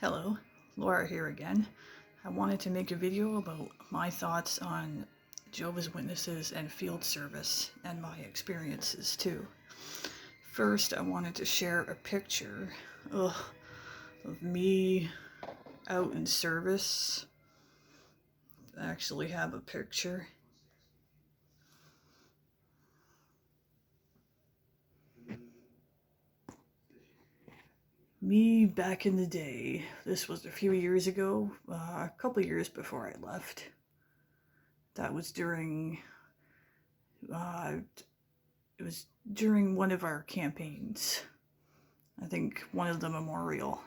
Hello, Laura here again. I wanted to make a video about my thoughts on Jehovah's Witnesses and field service and my experiences too. First, I wanted to share a picture of me out in service. I actually have a picture. Me back in the day. This was a few years ago, a couple years before I left. That was during it was during one of our campaigns. I think one of the memorial.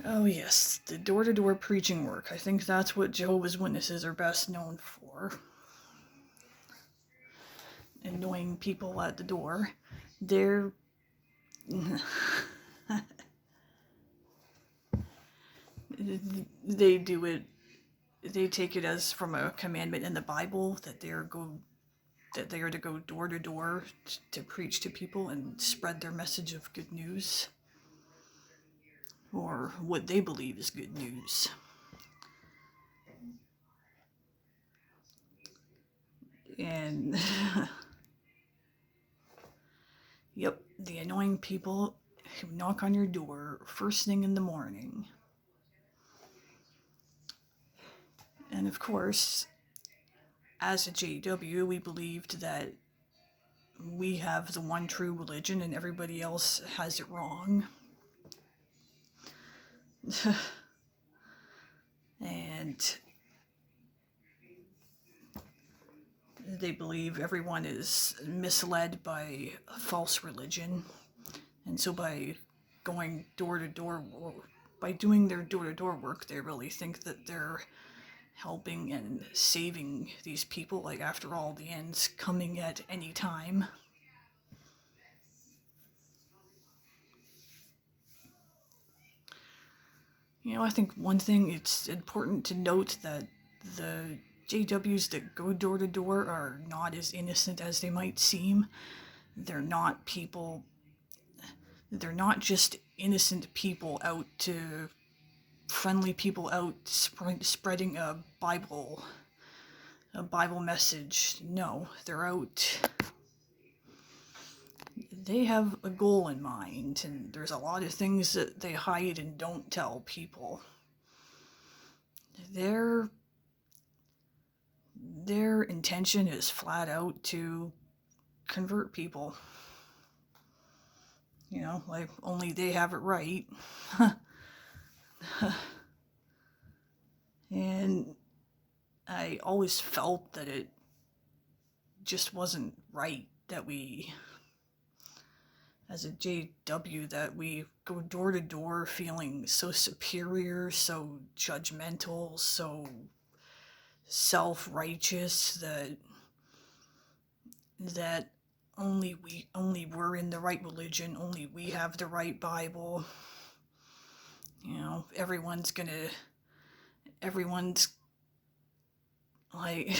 Oh yes, the door-to-door preaching work. I think that's what Jehovah's Witnesses are best known for. Annoying people at the door. They're... they do it, they take it as from a commandment in the Bible that they are to go door to door to preach to people and spread their message of good news, or what they believe is good news. And yep, the annoying people who knock on your door first thing in the morning. And of course, as a JW, we believed that we have the one true religion and everybody else has it wrong. And they believe everyone is misled by a false religion. And so by going door to door, by doing their door to door work, they really think that they're helping and saving these people. Like, after all, the end's coming at any time. You know, I think one thing, it's important to note that the JWs that go door to door are not as innocent as they might seem. They're not just innocent people out to, friendly people out spreading a Bible message. No, they're out, they have a goal in mind, and there's a lot of things that they hide and don't tell people. Their intention is flat out to convert people. You know, like, only they have it right. And I always felt that it just wasn't right that we, as a JW, that we go door to door feeling so superior, so judgmental, so self-righteous, that only we're in the right religion, only we have the right Bible. You know, everyone's like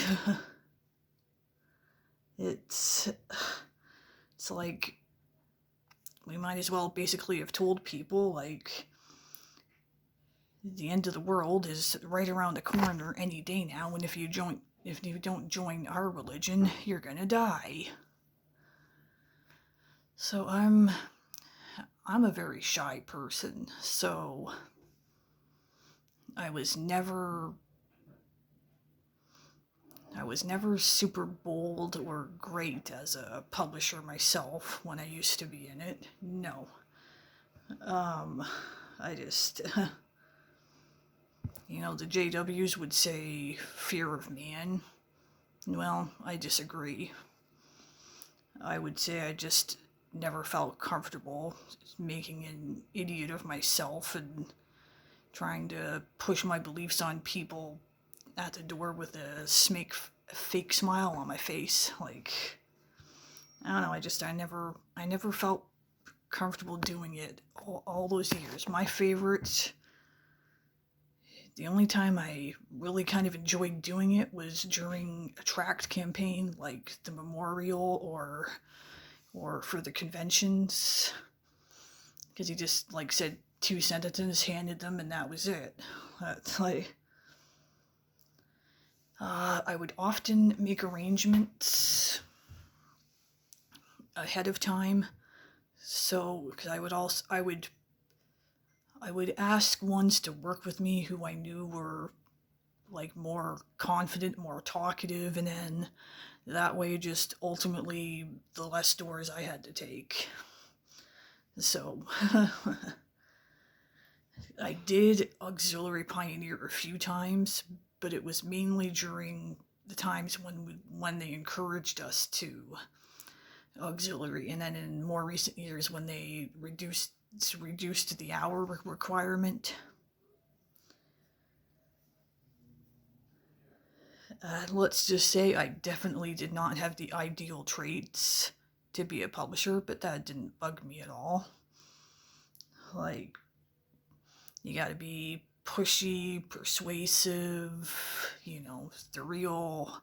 it's like, we might as well basically have told people, like, the end of the world is right around the corner any day now, and if you don't join our religion, you're gonna die. So I'm a very shy person, so I was never super bold or great as a publisher myself when I used to be in it. No. I just, you know, the JWs would say fear of man. Well, I disagree. I would say I just never felt comfortable making an idiot of myself and trying to push my beliefs on people at the door with a fake smile on my face. Like, I don't know, I never felt comfortable doing it all those years. My favorite The only time I really kind of enjoyed doing it was during a tract campaign, like the memorial or for the conventions, because he just like said 2 sentences, handed them, and that was it. That's like I would often make arrangements ahead of time, so because I would ask ones to work with me who I knew were like more confident, more talkative, and then that way just ultimately the less doors I had to take. So I did auxiliary pioneer a few times, but it was mainly during the times when they encouraged us to auxiliary, and then in more recent years when they reduced the hour requirement. Let's just say I definitely did not have the ideal traits to be a publisher, but that didn't bug me at all. Like, you gotta be pushy, persuasive, the real,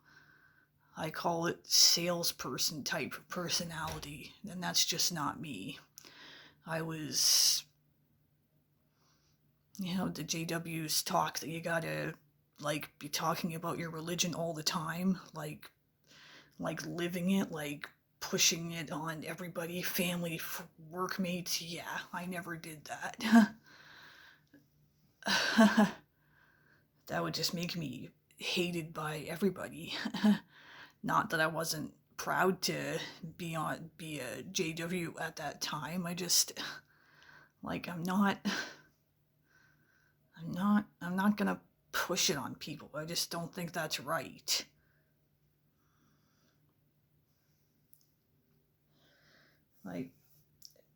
I call it salesperson type personality, and that's just not me. I was, the JWs talk that you gotta, like, be talking about your religion all the time, like living it, like pushing it on everybody, family, workmates. Yeah, I never did that. That would just make me hated by everybody. Not that I wasn't proud to be a JW at that time. I just, like, I'm not gonna push it on people. I just don't think that's right. Like,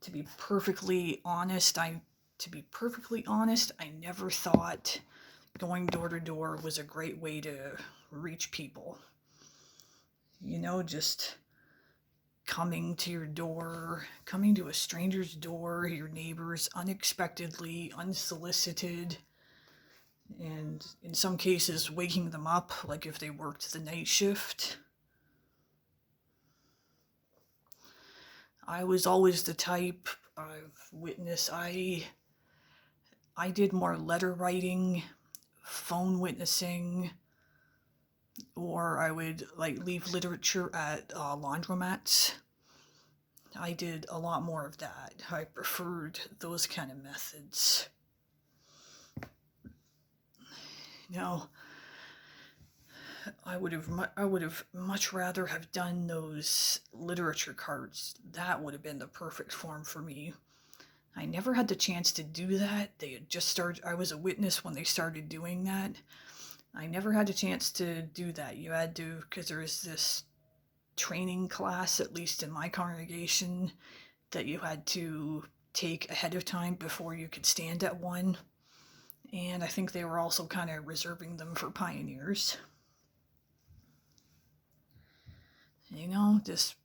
to be perfectly honest, I never thought going door to door was a great way to reach people. Just coming to a stranger's door, your neighbors, unexpectedly, unsolicited, and in some cases waking them up, like if they worked the night shift. I was always the type I've witnessed. I did more letter writing, phone witnessing, or I would like leave literature at laundromats. I did a lot more of that. I preferred those kind of methods. I would have much rather have done those literature cards. That would have been the perfect form for me. I never had the chance to do that. They had just started. I was a witness when they started doing that. I never had a chance to do that. You had to, because there was this training class, at least in my congregation, that you had to take ahead of time before you could stand at one. And I think they were also kind of reserving them for pioneers. Just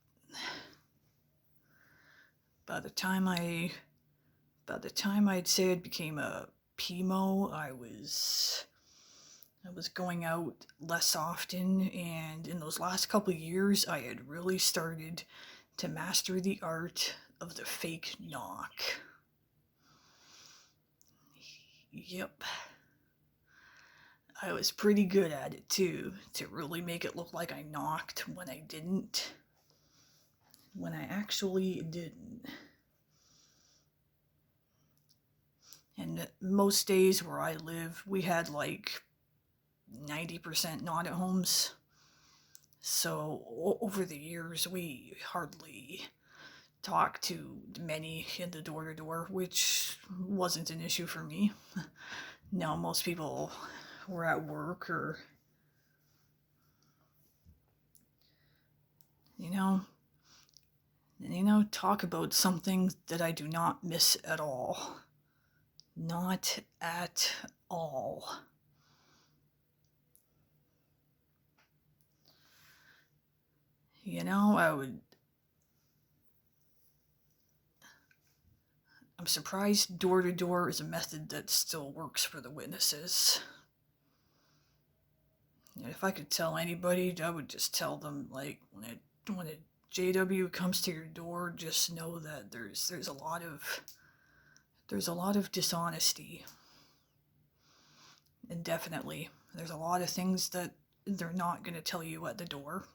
by the time I'd say I became a PMO, I was going out less often, and in those last couple of years, I had really started to master the art of the fake knock. Yep. I was pretty good at it too, to really make it look like I knocked when I didn't. When I actually didn't. And most days where I live, we had like 90% not at homes. So over the years, we hardly talked to many in the door to door, which wasn't an issue for me. No, most people were at work or, talk about something that I do not miss at all. Not at all. I'm surprised door to door is a method that still works for the witnesses. And if I could tell anybody, I would just tell them, like, when a JW comes to your door, just know that there's a lot of dishonesty. And definitely, there's a lot of things that they're not going to tell you at the door.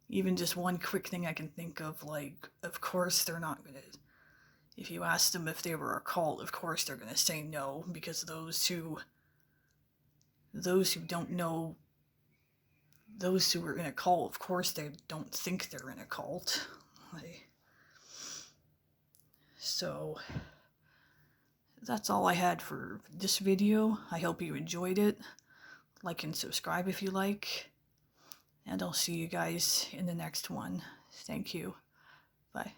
Even just one quick thing I can think of, like, of course they're not going to, if you ask them if they were a cult, of course they're going to say no, because those who don't know, those who are in a cult, of course they don't think they're in a cult. So that's all I had for this video. I hope you enjoyed it. Like and subscribe if you like. And I'll see you guys in the next one. Thank you. Bye.